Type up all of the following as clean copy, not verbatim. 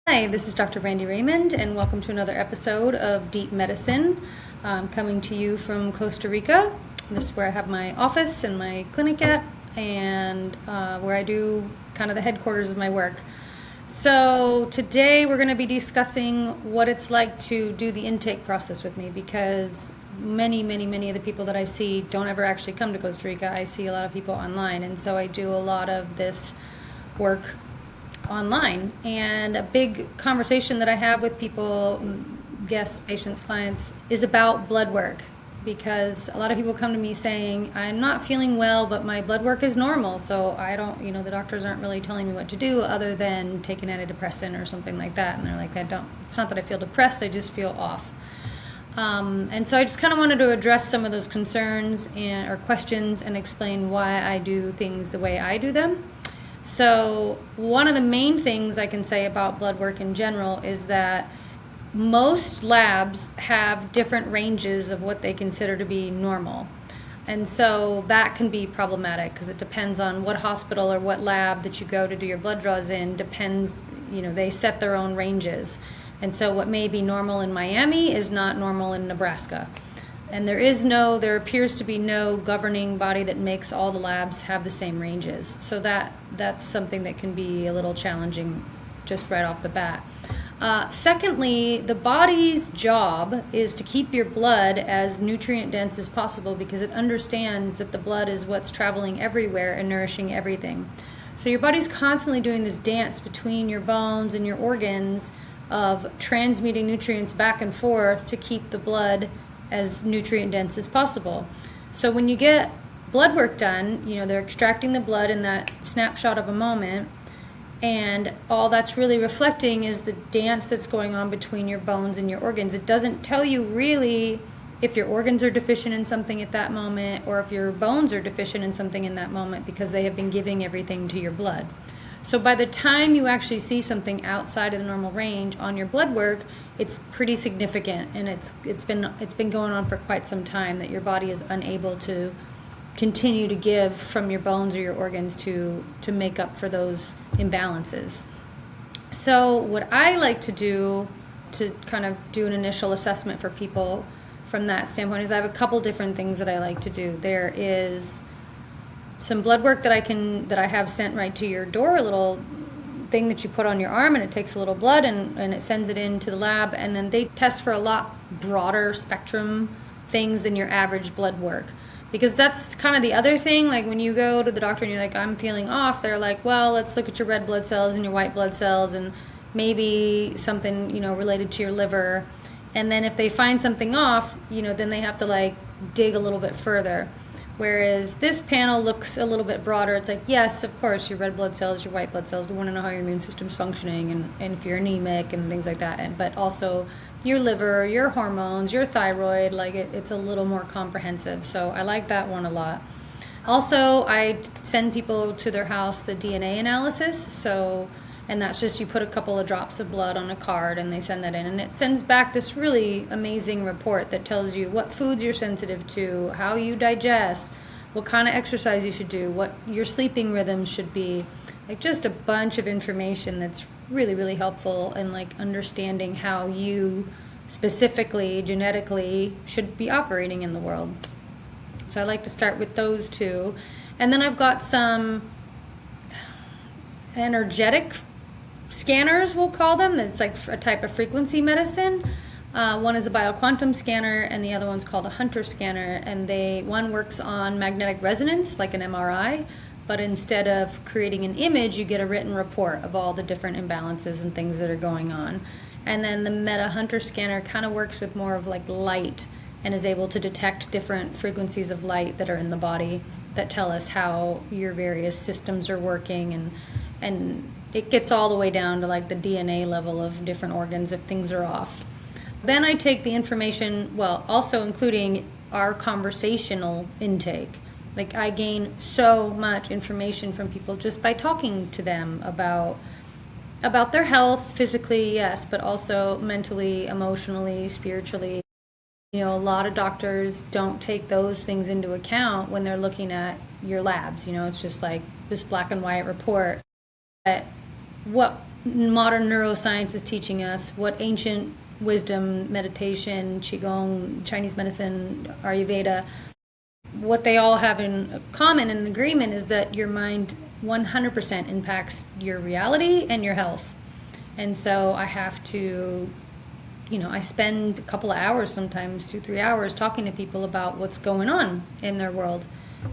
Hi, this is Dr. Brandy Raymond, and welcome to another episode of Deep Medicine. I'm coming to you from Costa Rica. This is where I have my office and my clinic at, and where I do kind of the headquarters of my work. So today we're going to be discussing what it's like to do the intake process with me, because many of the people that I see don't ever actually come to Costa Rica. I see a lot of people online, and so I do a lot of this work online. And a big conversation that I have with people, guests, patients, clients, is about blood work, because a lot of people come to me saying, I'm not feeling well, but my blood work is normal, so I don't, the doctors aren't really telling me what to do other than take an antidepressant or something like that. And they're like, it's not that I feel depressed, I just feel off. And so I just kind of wanted to address some of those concerns or questions and explain why I do things the way I do them. So one of the main things I can say about blood work in general is that most labs have different ranges of what they consider to be normal. And so that can be problematic because it depends on what hospital or what lab that you go to do your blood draws in. Depends, they set their own ranges. And so what may be normal in Miami is not normal in Nebraska. And there appears to be no governing body that makes all the labs have the same ranges. So that's something that can be a little challenging just right off the bat. Secondly, the body's job is to keep your blood as nutrient dense as possible, because it understands that the blood is what's traveling everywhere and nourishing everything. So your body's constantly doing this dance between your bones and your organs of transmuting nutrients back and forth to keep the blood as nutrient dense as possible. So when you get blood work done, they're extracting the blood in that snapshot of a moment, and all that's really reflecting is the dance that's going on between your bones and your organs. It doesn't tell you really if your organs are deficient in something at that moment or if your bones are deficient in something in that moment, because they have been giving everything to your blood. So by the time you actually see something outside of the normal range on your blood work, it's pretty significant, and it's been going on for quite some time that your body is unable to continue to give from your bones or your organs to make up for those imbalances. So what I like to do to kind of do an initial assessment for people from that standpoint is I have a couple different things that I like to do. There is some blood work that I have sent right to your door, a little thing that you put on your arm, and it takes a little blood and it sends it into the lab, and then they test for a lot broader spectrum things than your average blood work. Because that's kind of the other thing, like when you go to the doctor and you're like, I'm feeling off, they're like, well, let's look at your red blood cells and your white blood cells and maybe something, related to your liver. And then if they find something off, then they have to dig a little bit further. Whereas this panel looks a little bit broader. It's like, yes, of course, your red blood cells, your white blood cells, we want to know how your immune system's functioning and if you're anemic and things like that. But also your liver, your hormones, your thyroid, it's a little more comprehensive. So I like that one a lot. Also, I send people to their house the DNA analysis. And that's just, you put a couple of drops of blood on a card and they send that in, and it sends back this really amazing report that tells you what foods you're sensitive to, how you digest, what kind of exercise you should do, what your sleeping rhythms should be, just a bunch of information that's really helpful in understanding how you specifically genetically should be operating in the world. So I like to start with those two, and then I've got some energetic scanners, we'll call them. It's like a type of frequency medicine. One is a bioquantum scanner, and the other one's called a Hunter scanner. And one works on magnetic resonance, like an MRI, but instead of creating an image, you get a written report of all the different imbalances and things that are going on. And then the Meta Hunter scanner kind of works with more of light and is able to detect different frequencies of light that are in the body that tell us how your various systems are working, and it gets all the way down to the DNA level of different organs if things are off. Then I take the information, also including our conversational intake. I gain so much information from people just by talking to them about their health, physically, yes, but also mentally, emotionally, spiritually. A lot of doctors don't take those things into account when they're looking at your labs. It's just this black and white report. But what modern neuroscience is teaching us, what ancient wisdom, meditation, Qigong, Chinese medicine, Ayurveda, what they all have in common and agreement is that your mind 100% impacts your reality and your health. And so I have to, I spend a couple of hours, sometimes 2-3 hours, talking to people about what's going on in their world.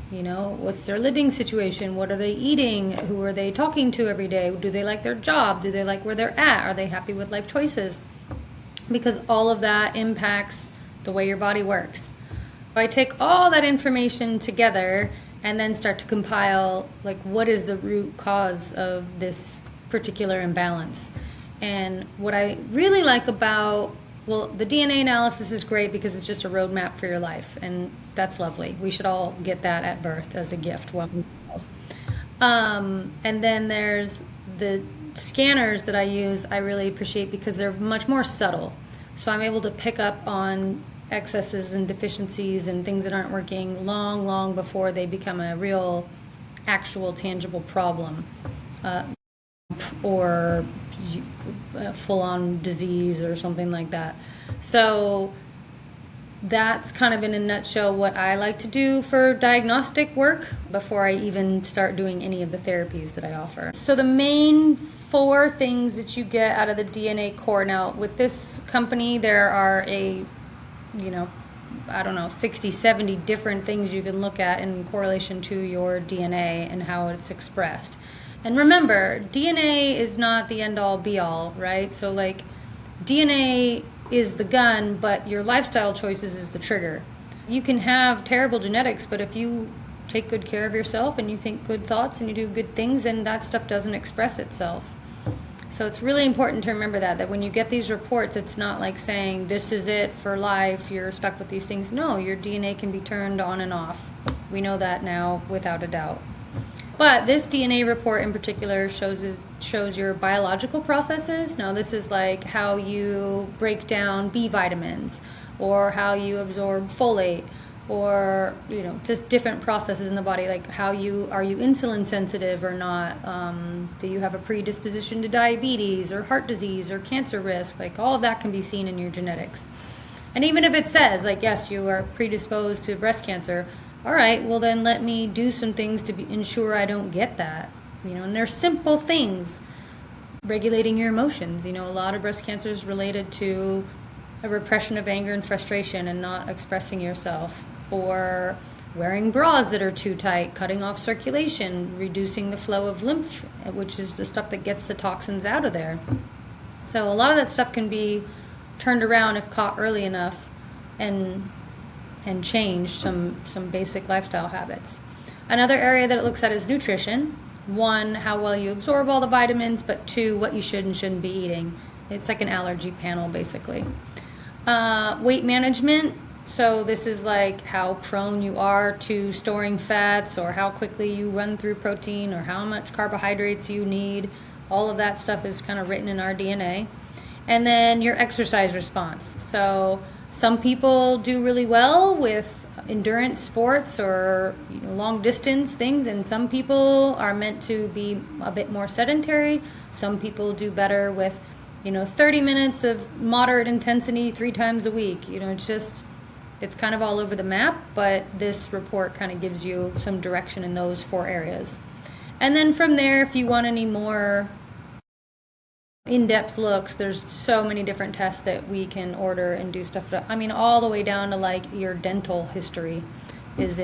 What's their living situation? What are they eating? Who are they talking to every day? Do they like their job? Do they like where they're at? Are they happy with life choices? Because all of that impacts the way your body works. I take all that information together and then start to compile, what is the root cause of this particular imbalance. And what I really like about, the DNA analysis is great because it's just a roadmap for your life, and that's lovely. We should all get that at birth as a gift. And then there's the scanners that I use, I really appreciate because they're much more subtle. So I'm able to pick up on excesses and deficiencies and things that aren't working long before they become a real, actual, tangible problem, or full-on disease or something like that. So that's kind of in a nutshell what I like to do for diagnostic work before I even start doing any of the therapies that I offer. So the main 4 things that you get out of the DNA core. Now with this company, there are 60, 70 different things you can look at in correlation to your DNA and how it's expressed. And remember, DNA is not the end-all be-all, right? So DNA is the gun, but your lifestyle choices is the trigger. You can have terrible genetics, but if you take good care of yourself and you think good thoughts and you do good things, then that stuff doesn't express itself. So it's really important to remember that when you get these reports, it's not like saying, this is it for life, you're stuck with these things. No, your DNA can be turned on and off. We know that now without a doubt. But this DNA report in particular shows your biological processes. Now this is like how you break down B vitamins or how you absorb folate, or just different processes in the body, like are you insulin sensitive or not, do you have a predisposition to diabetes or heart disease or cancer risk, all of that can be seen in your genetics. And even if it says yes, you are predisposed to breast cancer, all right, well then let me do some things to ensure I don't get that. And they're simple things. Regulating your emotions, a lot of breast cancer is related to a repression of anger and frustration and not expressing yourself, or wearing bras that are too tight, cutting off circulation, reducing the flow of lymph, which is the stuff that gets the toxins out of there. So a lot of that stuff can be turned around if caught early enough and change some basic lifestyle habits. Another area that it looks at is nutrition. 1, how well you absorb all the vitamins, but 2, what you should and shouldn't be eating. It's like an allergy panel, basically. Weight management. So this is how prone you are to storing fats, or how quickly you run through protein, or how much carbohydrates you need. All of that stuff is kind of written in our DNA. And then your exercise response. So some people do really well with endurance sports or long distance things, and some people are meant to be a bit more sedentary. Some people do better with 30 minutes of moderate intensity 3 times a week. It's kind of all over the map, but this report kind of gives you some direction in those 4 areas. And then from there, if you want any more in-depth looks, there's so many different tests that we can order and do stuff all the way down to your dental history is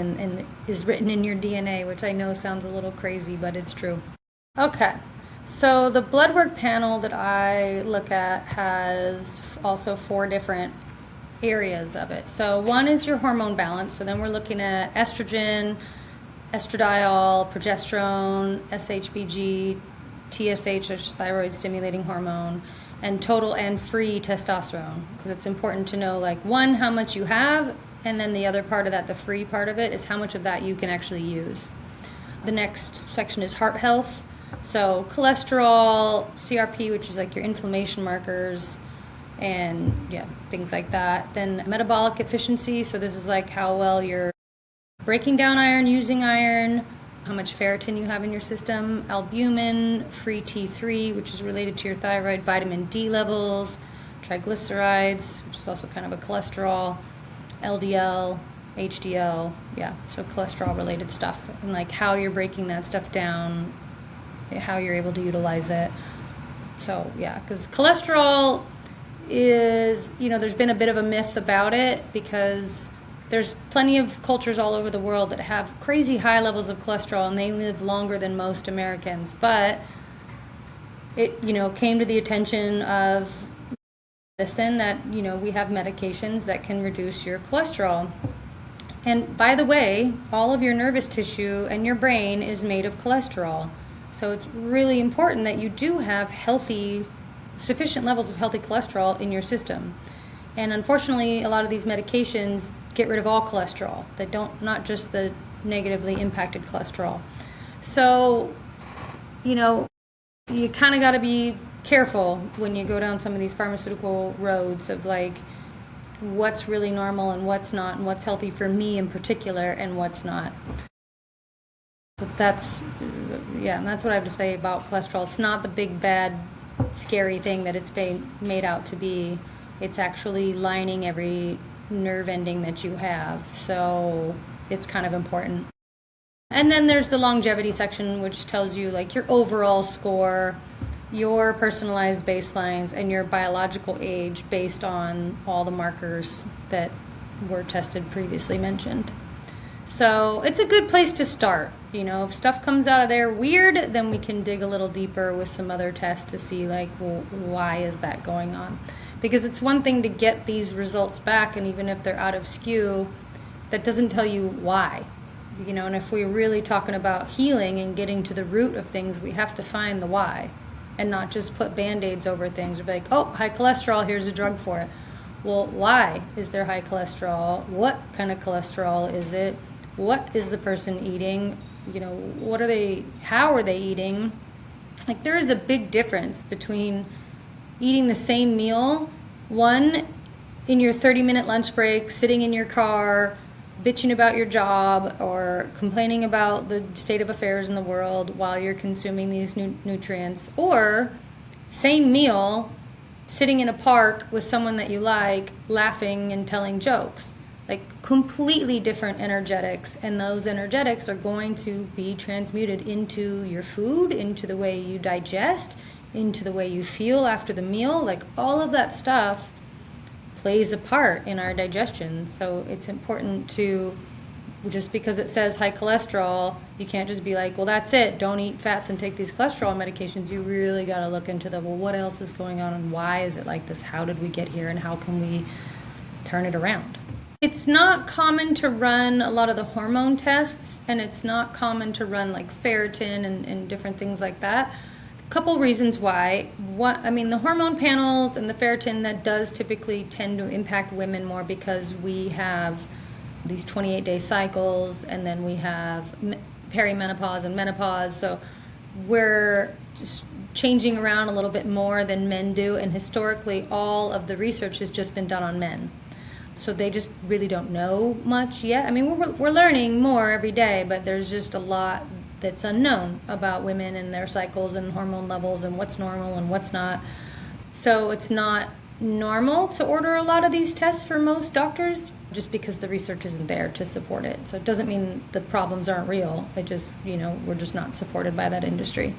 written in your DNA, which I know sounds a little crazy, but it's true. Okay. So the blood work panel that I look at has also 4 different areas of it. So 1 is your hormone balance. So then we're looking at estrogen, estradiol, progesterone, SHBG, TSH, which is thyroid stimulating hormone, and total and free testosterone. Because it's important to know 1, how much you have, and then the other part of that, the free part of it, is how much of that you can actually use. The next section is heart health. So cholesterol, CRP, which is your inflammation markers, and things like that. Then metabolic efficiency. So this is how well you're breaking down iron, using iron, how much ferritin you have in your system, albumin, free T3, which is related to your thyroid, vitamin D levels, triglycerides, which is also kind of a cholesterol, LDL, HDL, yeah, so cholesterol related stuff, and like how you're breaking that stuff down, how you're able to utilize it. So yeah, because cholesterol is, there's been a bit of a myth about it because there's plenty of cultures all over the world that have crazy high levels of cholesterol and they live longer than most Americans. But it, came to the attention of medicine that, we have medications that can reduce your cholesterol. And by the way, all of your nervous tissue and your brain is made of cholesterol. So it's really important that you do have sufficient levels of healthy cholesterol in your system. And unfortunately, a lot of these medications get rid of all cholesterol. They don't, not just the negatively impacted cholesterol. So, you kind of got to be careful when you go down some of these pharmaceutical roads of like what's really normal and what's not, and what's healthy for me in particular and what's not. But that's what I have to say about cholesterol. It's not the big, bad, scary thing that it's been made out to be. It's actually lining every nerve ending that you have. So it's kind of important. And then there's the longevity section, which tells you like your overall score, your personalized baselines, and your biological age based on all the markers that were tested previously mentioned. So it's a good place to start. If stuff comes out of there weird, then we can dig a little deeper with some other tests to see like, well, why is that going on? Because it's one thing to get these results back, and even if they're out of skew, that doesn't tell you why. And if we're really talking about healing and getting to the root of things, we have to find the why and not just put Band-Aids over things or be like, oh, high cholesterol, here's a drug for it. Well, why is there high cholesterol? What kind of cholesterol is it? What is the person eating? How are they eating? Like, there is a big difference between eating the same meal, one in your 30-minute lunch break, sitting in your car, bitching about your job or complaining about the state of affairs in the world while you're consuming these nutrients, or same meal, sitting in a park with someone that you like, laughing and telling jokes. Like, completely different energetics, and those energetics are going to be transmuted into your food, into the way you digest, into the way you feel after the meal. Like, all of that stuff plays a part in our digestion. So it's important to, just because it says high cholesterol, you can't just be like, well, that's it, don't eat fats and take these cholesterol medications. You really got to look into what else is going on and why is it like this? How did we get here and how can we turn it around? It's not common to run a lot of the hormone tests, and it's not common to run like ferritin and different things like that. A couple reasons why. The hormone panels and the ferritin, that does typically tend to impact women more because we have these 28-day cycles, and then we have perimenopause and menopause. So we're just changing around a little bit more than men do, and historically all of the research has just been done on men. So they just really don't know much yet. We're learning more every day, but there's just a lot that's unknown about women and their cycles and hormone levels and what's normal and what's not. So it's not normal to order a lot of these tests for most doctors just because the research isn't there to support it. So it doesn't mean the problems aren't real. It just, we're just not supported by that industry.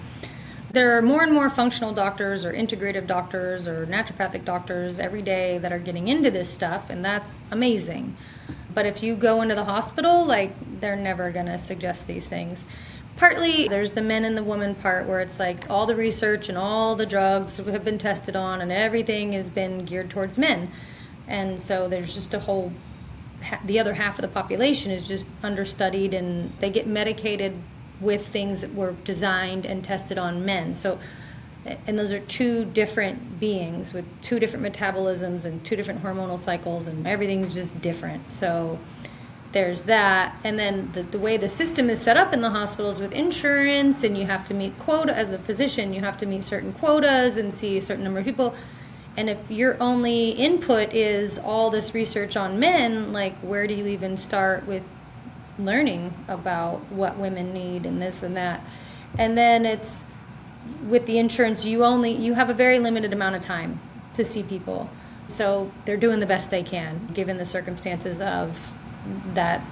There are more and more functional doctors or integrative doctors or naturopathic doctors every day that are getting into this stuff, and that's amazing. But if you go into the hospital, they're never going to suggest these things. Partly, there's the men and the woman part where it's like all the research and all the drugs have been tested on and everything has been geared towards men. And so there's just the other half of the population is just understudied, and they get medicated with things that were designed and tested on men. So, and those are two different beings with two different metabolisms and two different hormonal cycles, and everything's just different. So there's that. And then the way the system is set up in the hospitals with insurance, and you have to meet quota as a physician, you have to meet certain quotas and see a certain number of people. And if your only input is all this research on men, where do you even start with learning about what women need and this and that. And then it's with the insurance, you have a very limited amount of time to see people. So they're doing the best they can given the circumstances of that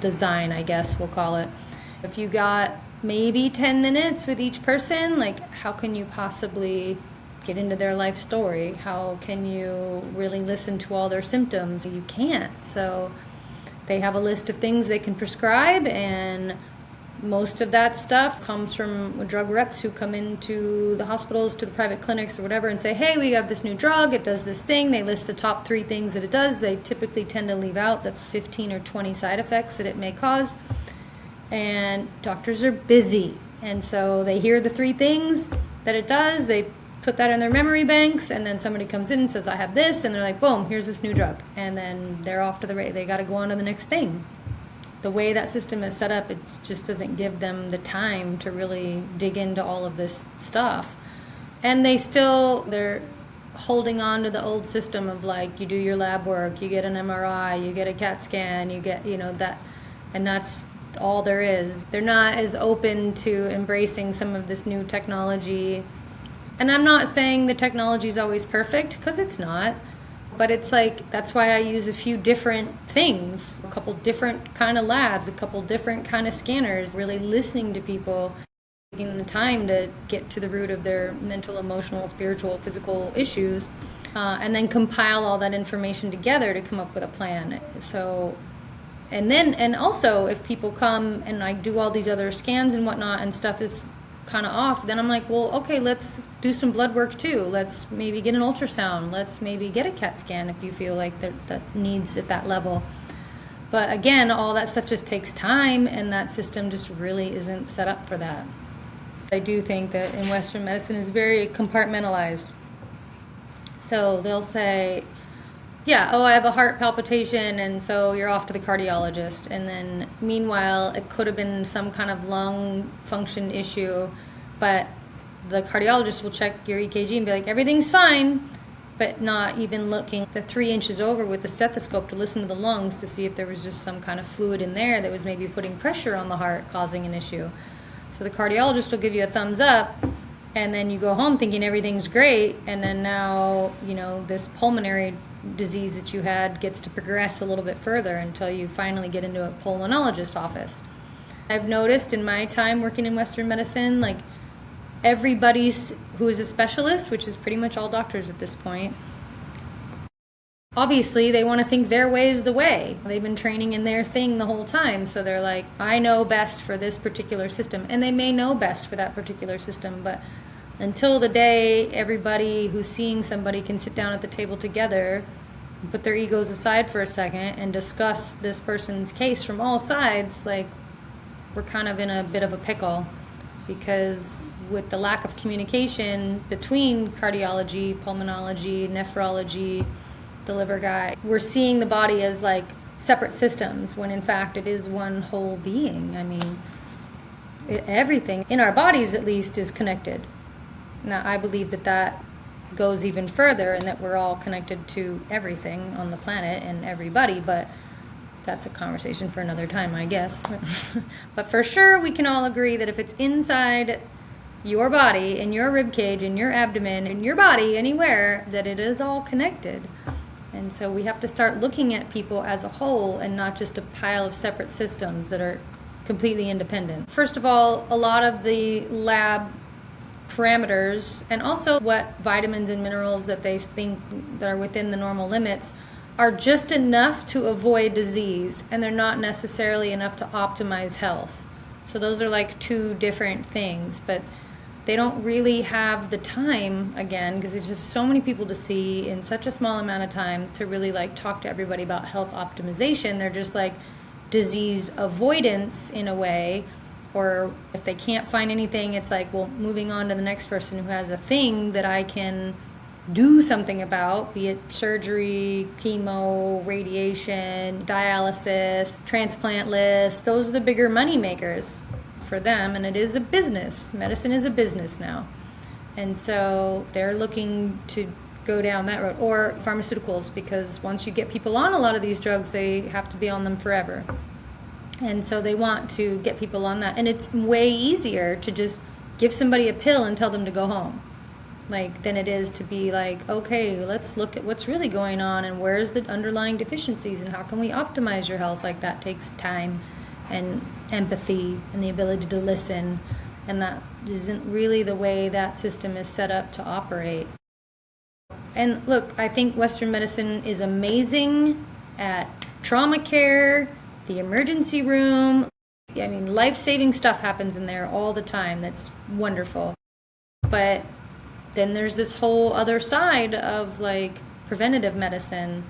design, I guess we'll call it. If you got maybe 10 minutes with each person, like how can you possibly get into their life story? How can you really listen to all their symptoms? You can't. So they have a list of things they can prescribe, and most of that stuff comes from drug reps who come into the hospitals, to the private clinics or whatever, and say, hey, we have this new drug, it does this thing. They list the top 3 things that it does. They typically tend to leave out the 15 or 20 side effects that it may cause. And doctors are busy, and so they hear the 3 things that it does, they put that in their memory banks, and then somebody comes in and says, I have this, and they're like, boom, here's this new drug, and then they're off to the race. They got to go on to the next thing. The way that system is set up, it just doesn't give them the time to really dig into all of this stuff. And they're holding on to the old system of like, you do your lab work, you get an MRI, you get a CAT scan, you get, that, and that's all there is. They're not as open to embracing some of this new technology. And I'm not saying the technology is always perfect, because it's not. But it's like, that's why I use a few different things, a couple different kind of labs, a couple different kind of scanners, really listening to people, taking the time to get to the root of their mental, emotional, spiritual, physical issues, and then compile all that information together to come up with a plan. So, and also if people come and I do all these other scans and whatnot and stuff is kind of off, then I'm like, well, okay, let's do some blood work too. Let's maybe get an ultrasound. Let's maybe get a CAT scan if you feel like that needs at that level. But again, all that stuff just takes time, and that system just really isn't set up for that. I do think that in Western medicine is very compartmentalized. So they'll say, yeah, I have a heart palpitation, and so you're off to the cardiologist. And then meanwhile, it could have been some kind of lung function issue, but the cardiologist will check your EKG and be like, everything's fine, but not even looking the 3 inches over with the stethoscope to listen to the lungs to see if there was just some kind of fluid in there that was maybe putting pressure on the heart, causing an issue. So the cardiologist will give you a thumbs up, and then you go home thinking everything's great, and then now, this pulmonary disease that you had gets to progress a little bit further until you finally get into a pulmonologist office. I've noticed in my time working in Western medicine, like everybody who is a specialist, which is pretty much all doctors at this point, obviously they want to think their way is the way. They've been training in their thing the whole time, so they're like, I know best for this particular system, and they may know best for that particular system, but until the day everybody who's seeing somebody can sit down at the table together, put their egos aside for a second, and discuss this person's case from all sides, like, we're kind of in a bit of a pickle. Because with the lack of communication between cardiology, pulmonology, nephrology, the liver guy, we're seeing the body as like separate systems, when in fact it is one whole being. I mean, everything in our bodies at least is connected. Now, I believe that goes even further, and that we're all connected to everything on the planet and everybody, but that's a conversation for another time, I guess. But for sure, we can all agree that if it's inside your body, in your rib cage, in your abdomen, in your body, anywhere, that it is all connected. And so we have to start looking at people as a whole and not just a pile of separate systems that are completely independent. First of all, a lot of the lab parameters, and also what vitamins and minerals that they think that are within the normal limits, are just enough to avoid disease, and they're not necessarily enough to optimize health. So those are like two different things, but they don't really have the time, again, because there's just so many people to see in such a small amount of time to really like talk to everybody about health optimization. They're just like disease avoidance in a way. Or if they can't find anything, it's like, well, moving on to the next person who has a thing that I can do something about, be it surgery, chemo, radiation, dialysis, transplant list. Those are the bigger money makers for them, and it is a business. Medicine is a business now. And so they're looking to go down that road, or pharmaceuticals, because once you get people on a lot of these drugs, they have to be on them forever. And so they want to get people on that. And it's way easier to just give somebody a pill and tell them to go home, like, than it is to be like, okay, let's look at what's really going on and where's the underlying deficiencies and how can we optimize your health. Like, that takes time and empathy and the ability to listen. And that isn't really the way that system is set up to operate. And look, I think Western medicine is amazing at trauma care, the emergency room. I mean, life-saving stuff happens in there all the time. That's wonderful. But then there's this whole other side of like preventative medicine,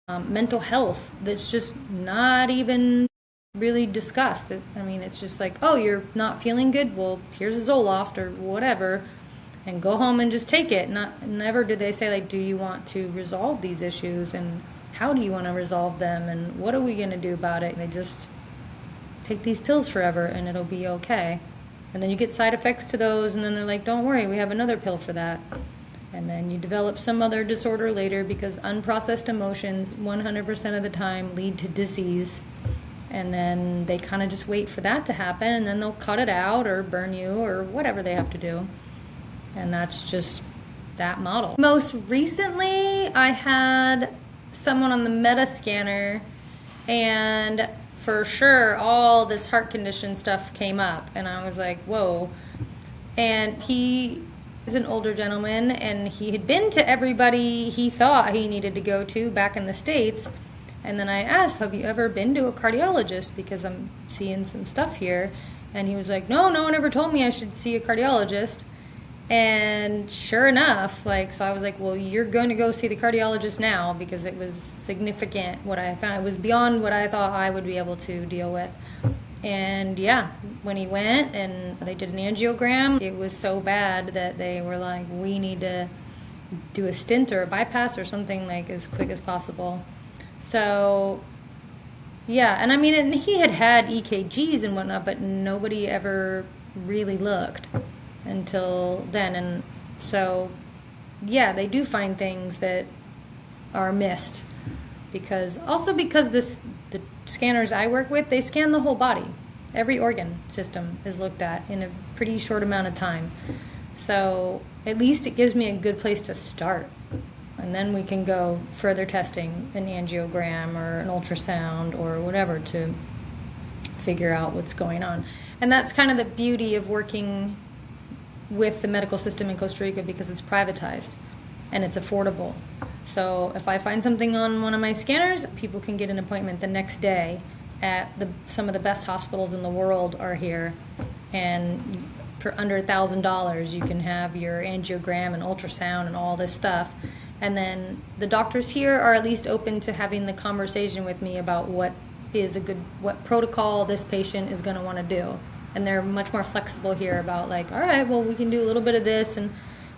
mental health, that's just not even really discussed. I mean, it's just like, oh, you're not feeling good? Well, here's a Zoloft or whatever, and go home and just take it. Never do they say, like, do you want to resolve these issues, and how do you want to resolve them, and what are we going to do about it? And they just take these pills forever and it'll be okay. And then you get side effects to those, and then they're like, don't worry, we have another pill for that. And then you develop some other disorder later, because unprocessed emotions 100% of the time lead to disease. And then they kind of just wait for that to happen, and then they'll cut it out or burn you or whatever they have to do. And that's just that model. Most recently, I had someone on the Meta scanner, and for sure all this heart condition stuff came up, and I was like, whoa. And he is an older gentleman, and he had been to everybody he thought he needed to go to back in the States. And then I asked, have you ever been to a cardiologist, because I'm seeing some stuff here? And he was like, no one ever told me I should see a cardiologist. And sure enough, like, so I was like, well, you're going to go see the cardiologist now, because it was significant what I found. It was beyond what I thought I would be able to deal with. And yeah, when he went and they did an angiogram, it was so bad that they were like, we need to do a stent or a bypass or something, like, as quick as possible. So yeah, and I mean, and he had EKGs and whatnot, but nobody ever really looked until then. And so yeah, they do find things that are missed, because the scanners I work with, they scan the whole body. Every organ system is looked at in a pretty short amount of time. So at least it gives me a good place to start. And then we can go further testing, an angiogram or an ultrasound or whatever, to figure out what's going on. And that's kind of the beauty of working with the medical system in Costa Rica, because it's privatized and it's affordable. So if I find something on one of my scanners, people can get an appointment the next day at some of the best hospitals in the world are here. And for under $1,000, you can have your angiogram and ultrasound and all this stuff. And then the doctors here are at least open to having the conversation with me about what protocol this patient is going to want to do. And they're much more flexible here about, like, all right, well, we can do a little bit of this, and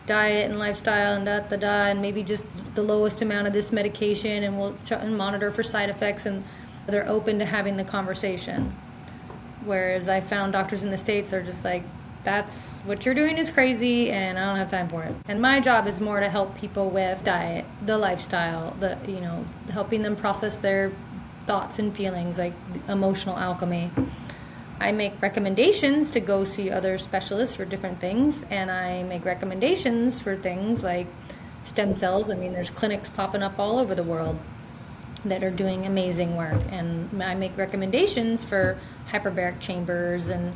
diet and lifestyle and and maybe just the lowest amount of this medication, and we'll try and monitor for side effects. And they're open to having the conversation. Whereas I found doctors in the States are just like, that's what you're doing is crazy, and I don't have time for it. And my job is more to help people with diet, the lifestyle, helping them process their thoughts and feelings, like emotional alchemy. I make recommendations to go see other specialists for different things, and I make recommendations for things like stem cells. I mean, there's clinics popping up all over the world that are doing amazing work, and I make recommendations for hyperbaric chambers and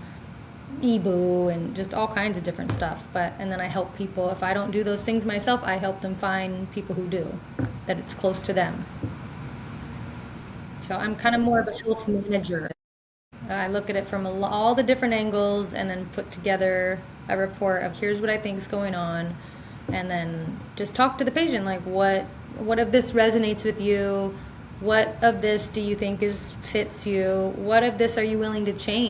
EBOO and just all kinds of different stuff. And then I help people. If I don't do those things myself, I help them find people who do, that it's close to them. So I'm kind of more of a health manager. I look at it from all the different angles, and then put together a report of, here's what I think is going on, and then just talk to the patient, like, what of this resonates with you? What of this do you think fits you? What of this are you willing to change?